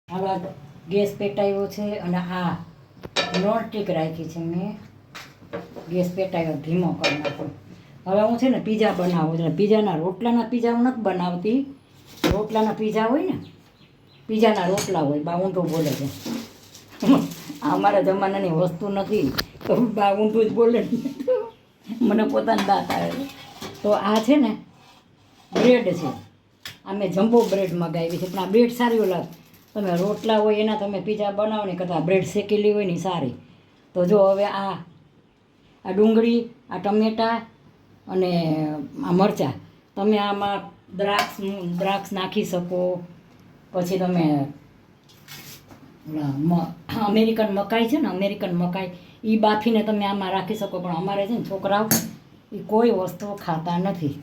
આવા ગેસ પેટાવ્યો છે અને આ નોન સ્ટીક રાખી છે મેં. ગેસ પેટાવ્યો ધીમો કરી નાખું. હવે હું છે ને પીઝા બનાવું છું. પીઝાના રોટલાના પીઝા હું નથી બનાવતી. રોટલાના પીઝા હોય ને, પીઝાના રોટલા હોય. બા ઊંધું બોલે છે. અમારા જમાનાની વસ્તુ નથી તો બા ઊંધું જ બોલે. મને પોતાના દાંત આવે. તો આ છે ને બ્રેડ છે. આ મેં જમ્બો બ્રેડ મગાવી છે. પણ આ બ્રેડ સારી ઓલા તમે રોટલા હોય એના તમે પીઝા બનાવો ને કરતાં બ્રેડ શેકેલી હોય ને સારી. તો જો હવે આ ડુંગળી, આ ટમેટાં અને આ મરચાં તમે આમાં દ્રાક્ષ નાખી શકો. પછી તમે અમેરિકન મકાઈ છે ને, અમેરિકન મકાઈ એ બાફીને તમે આમાં રાખી શકો. પણ અમારે છે ને છોકરાઓ એ કોઈ વસ્તુ ખાતા નથી.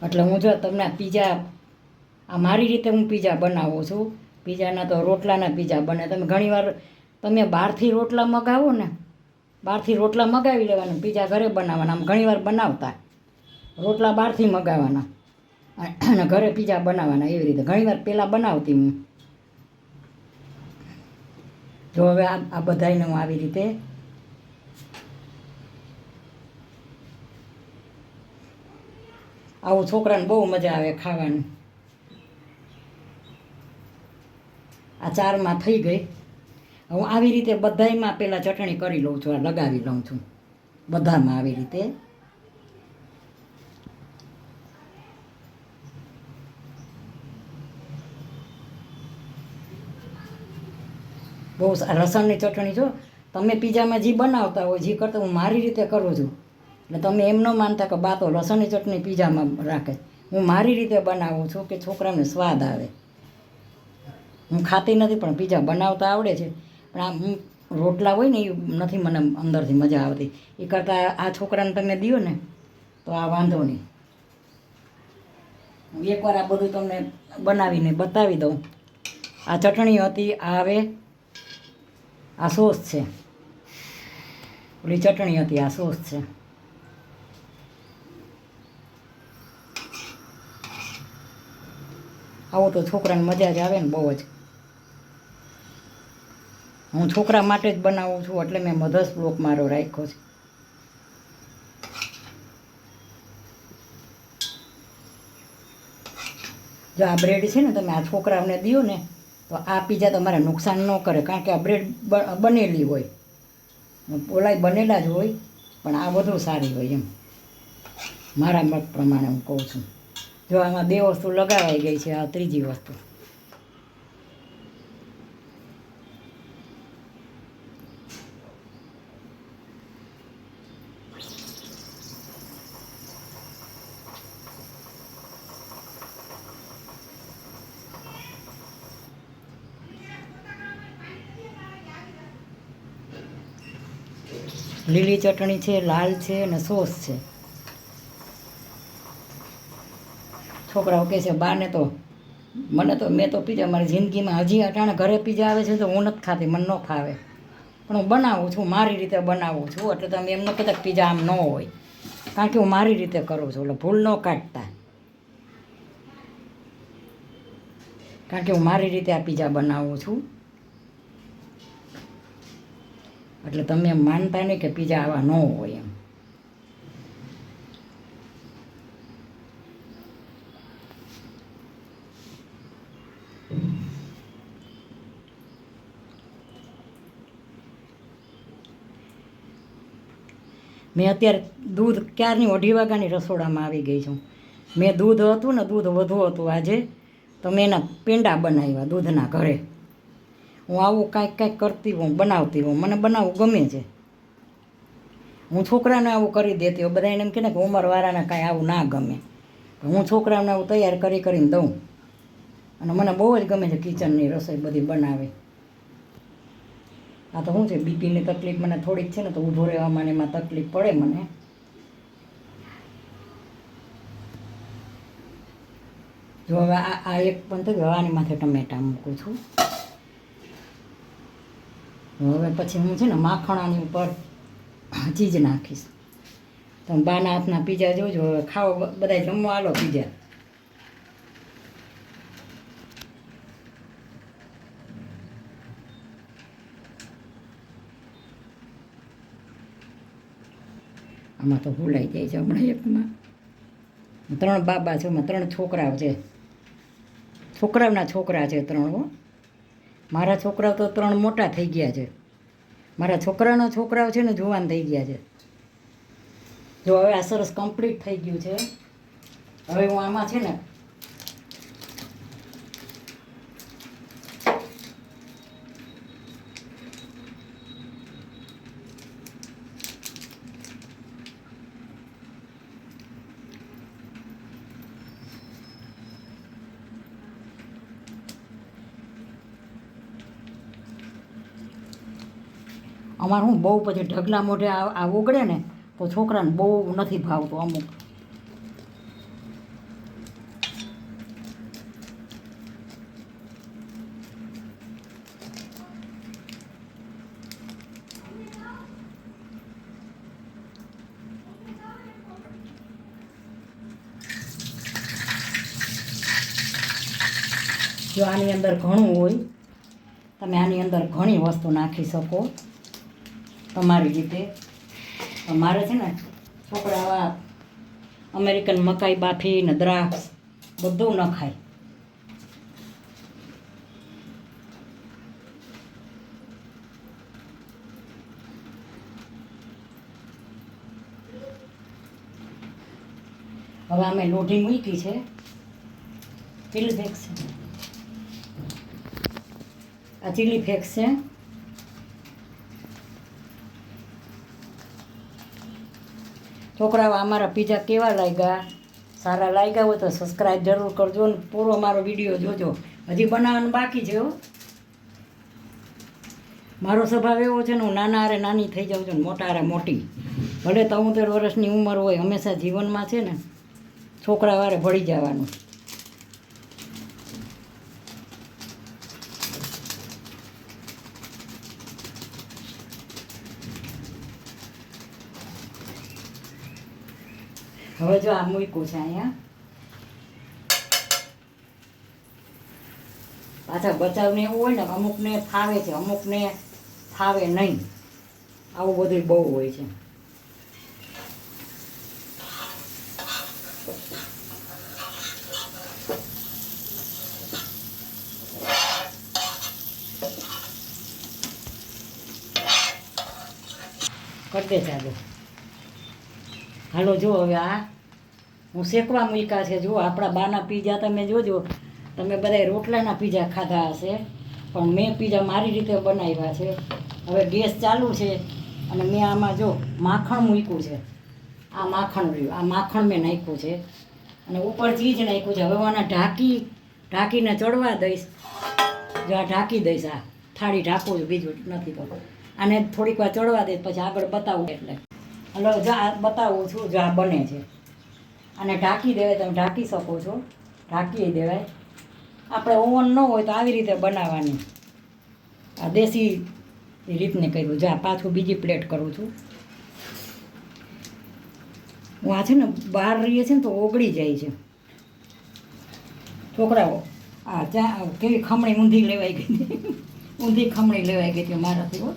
એટલે હું જો તમને પીઝા આ મારી રીતે હું પીઝા બનાવું છું. પીઝાના તો રોટલાના પીઝા બને. તમે ઘણીવાર તમે બહારથી રોટલા મગાવો ને, બહારથી રોટલા મગાવી લેવાના, પીઝા ઘરે બનાવવાના. આમ ઘણીવાર બનાવતા રોટલા બહારથી મગાવવાના અને ઘરે પીઝા બનાવવાના. એવી રીતે ઘણીવાર પહેલાં બનાવતી હું. જો હવે આ બધાને હું આવી રીતે આવું છોકરાને બહુ મજા આવે ખાવાની. આ ચારમાં થઈ ગઈ. હું આવી રીતે બધામાં પહેલાં ચટણી કરી લઉં છું. આ લગાવી લઉં છું બધામાં આવી રીતે. બહુ લસણની ચટણી જો તમે પીઝામાં જે બનાવતા હોય જે કરતાં હું મારી રીતે કરું છું. એટલે તમે એમ ન માનતા કે બા તો લસણની ચટણી પીઝામાં રાખે. હું મારી રીતે બનાવું છું કે છોકરાને સ્વાદ આવે. હું ખાતી નથી પણ પીઝા બનાવતા આવડે છે. પણ આ રોટલા હોય ને એ નથી મને અંદરથી મજા આવતી. એ કરતાં આ છોકરાને તમે દો ને તો આ વાંધો નહીં. એકવાર આ બધું તમને બનાવીને બતાવી દઉં. આ ચટણી હતી. આ હવે આ સોસ છે. ઓલી ચટણી હતી, આ સોસ છે. આવું તો છોકરાને મજા જ આવે ને બહુ જ. હું છોકરા માટે જ બનાવું છું એટલે મેં મધર્સ બ્લોક મારો રાખ્યો છે. જો આ બ્રેડ છે ને તમે આ છોકરાઓને દો ને તો આ પીઝા તમારે નુકસાન ન કરે. કારણ કે આ બ્રેડ બનેલી હોય, ઓલા બનેલા જ હોય. પણ આ બધું સારી હોય એમ મારા મત પ્રમાણે હું કહું છું. જો આમાં 2 વસ્તુ લગાવાઈ ગઈ છે. આ ત્રીજી વસ્તુ. લીલી ચટણી છે, લાલ છે અને સોસ છે. છોકરાઓ કહે છે બાને તો મને તો મેં તો પીઝા મારી જિંદગીમાં હજી અટાણે ઘરે પીઝા આવે છે તો હું નથી ખાતી, મને ન ફાવે. પણ હું બનાવું છું, મારી રીતે બનાવું છું. એટલે તમે એમ ન કહેતા કે પીઝા આમ ન હોય. કારણ કે હું મારી રીતે કરું છું. એટલે ભૂલ ન કાઢતા. કારણ કે હું મારી રીતે આ પીઝા બનાવું છું. એટલે તમે એમ માનતા નહીં કે પીઝા આવા ન હોય એમ. મેં અત્યારે દૂધ ક્યારની 2:30 વાગ્યાની રસોડામાં આવી ગઈ છું. મેં દૂધ હતું ને, દૂધ વધુ હતું આજે તો મેં એના પેંડા બનાવ્યા દૂધના ઘરે. હું આવું કાંઈક કરતી હોઉં, બનાવતી હોઉં. મને બનાવવું ગમે છે. હું છોકરાને આવું કરી દેતી હોઉં. બધા એને એમ કહે ને કે ઉંમરવાળાને કાંઈ આવું ના ગમે. હું છોકરાને આવું તૈયાર કરીને દઉં. અને મને બહુ જ ગમે છે કિચનની રસોઈ બધી બનાવે. આ તો શું છે બીપીની તકલીફ મને થોડીક છે ને તો ઊભો રહેવામાં એમાં તકલીફ પડે મને. જો હવે આ એક પણ થયું. હવે આની માથે ટમેટાં મૂકું છું. હવે પછી હું છે ને માખણાની ઉપર ચીજ નાખીશ. તમે બાના હાથના પીઝા જોજો. હવે ખાઓ બધા જમવા આલો પીઝા. આમાં તો ભૂલાઈ જાય છે હમણાં એકમાં. 3 બાબા છે, એમાં 3 છોકરાઓ છે. છોકરાઓના છોકરા છે 3 હો. મારા છોકરાઓ તો 3 મોટા થઈ ગયા છે. મારા છોકરાના છોકરાઓ છે ને જુવાન થઈ ગયા છે. જો હવે આ સરસ કમ્પ્લીટ થઈ ગયું છે. હવે હું આમાં છે ને અમારે હું બહુ પછી ઢગલા મોઢે આ ઓગળે ને તો છોકરાને બહુ નથી ભાવતું અમુક. જો આની અંદર ઘણું હોય, તમે આની અંદર ઘણી વસ્તુ નાખી શકો તમારી રીતે. મારે છે ને છોકરા આવા અમેરિકન મકાઈ બાફી ને દ્રાક્ષ બધું ન ખાય. હવે અમે લોઢી મૂકી છે, ચીલી ફ્લેક્સ છે, આ ચીલી ફ્લેક્સ છે. છોકરાઓ અમારા પીઝા કેવા લાગ્યા? સારા લાગ્યા હોય તો સબસ્ક્રાઈબ જરૂર કરજો ને પૂરો મારો વિડીયો જોજો. હજી બનાવવાનું બાકી છે હો. મારો સ્વભાવ એવો છે ને, હું નાના હારે નાની થઈ જાઉં છું ને મોટા હારે મોટી. ભલે 73 વર્ષની ઉંમર હોય, હંમેશા જીવનમાં છે ને છોકરા વારે ભળી જવાનું. હવે જો આ મૂક્યું છે અહીંયા. પાછા બચાવને એવું હોય ને, અમુકને ફાવે છે, અમુકને ફાવે નહીં. આવું બધું બહુ હોય છે. કરી દે ચાલો. હાલો જો હવે આ હું શેકવા મૂક્યા છે. જો આપણા બાના પીઝા તમે જોજો. તમે બધાય રોટલાના પીઝા ખાધા હશે, પણ મેં પીઝા મારી રીતે બનાવ્યા છે. હવે ગેસ ચાલુ છે અને મેં આમાં જો માખણ મૂક્યું છે. આ માખણ રહ્યું, આ માખણ મેં નાખ્યું છે અને ઉપર ચીજ નાખ્યું છે. હવે હું આને ઢાંકીને ચડવા દઈશ. જો આ ઢાંકી દઈશ, આ થાળી ઢાંકું છું, બીજું નથી તો. આને થોડીક વાર ચડવા દઈશ, પછી આગળ બતાવું. એટલે હલો જો આ બતાવું છું. જો આ બને છે. અને ઢાંકી દેવાય, તમે ઢાંકી શકો છો, ઢાંકી દેવાય. આપણે ઓવન ન હોય તો આવી રીતે બનાવવાની. આ દેશી રીતને કર્યું. જો આ પાછું બીજી પ્લેટ કરું છું. હું આ છે ને બહાર રહીએ છે ને તો ઓગળી જાય છે. છોકરાઓ આ કેવી ખમણી ઊંધી લેવાઈ ગઈ, ઊંધી ખમણી લેવાઈ ગઈ હતી મારાથી.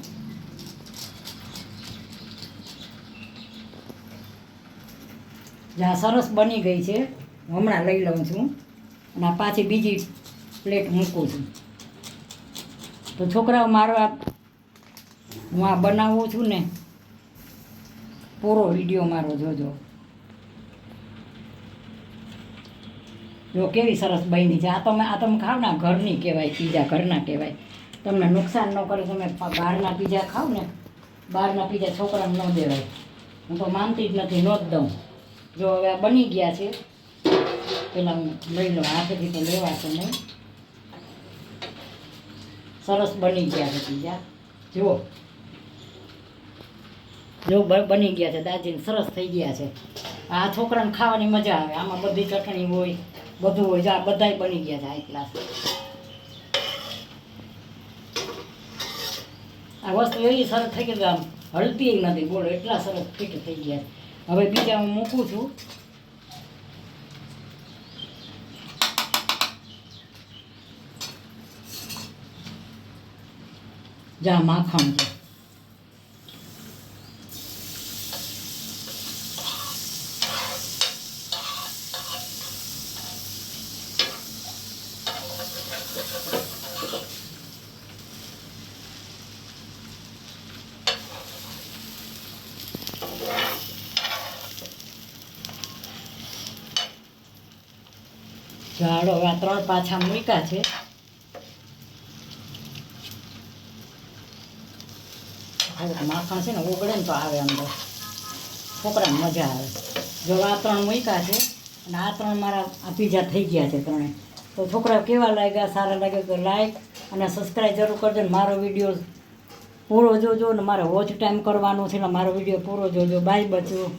જ્યાં સરસ બની ગઈ છે, હું હમણાં લઈ લઉં છું અને આ પાછી બીજી પ્લેટ મૂકું છું. તો છોકરાઓ મારો હું આ બનાવું છું ને, પૂરો વિડીયો મારો જોજો. જો કેવી સરસ બની છે. આ તમે ખાવ ને, ઘરની કહેવાય પીઝા, ઘરના કહેવાય. તમને નુકસાન ન કરે. તમે બહારના પીઝા ખાવ ને, બહારના પીઝા છોકરાને ન દેવાય. હું તો માનતી જ નથી, ન જ દઉં. જો હવે આ બની ગયા છે. પેલા હું લઈ લઉં, હાથેથી તો લેવાશે નહીં. સરસ બની ગયા છે પીઝા. જુઓ જો બની ગયા છે, દાજીને સરસ થઈ ગયા છે. આ છોકરાને ખાવાની મજા આવે. આમાં બધી ચટણી હોય, બધું હોય. આ બધાય બની ગયા છે હાઈ ક્લાસ. આ વસ્તુ એવી સરસ થઈ ગઈ, આમ હલતી નથી. બોલો, એટલા સરસ ફિટ થઈ ગયા છે. હવે બીજા હું મૂકું છું. જા માખણ છે. ચાલો હવે આ 3 પાછા મૂક્યા છે. હવે માખણ છે ને ઓગળે ને તો આવે અંદર, છોકરાને મજા આવે. જો આ 3 મૂક્યા છે અને આ 3 મારા આ પીઝા થઈ ગયા છે 3. તો છોકરા કેવા લાગ્યા, સારા લાગ્યા તો લાઈક અને સબસ્ક્રાઈબ જરૂર કરજો. ને મારો વિડીયો પૂરો જોજો ને મારે વોચ ટાઈમ કરવાનો છે ને મારો વિડીયો પૂરો જોજો. બાય બચ્ચો.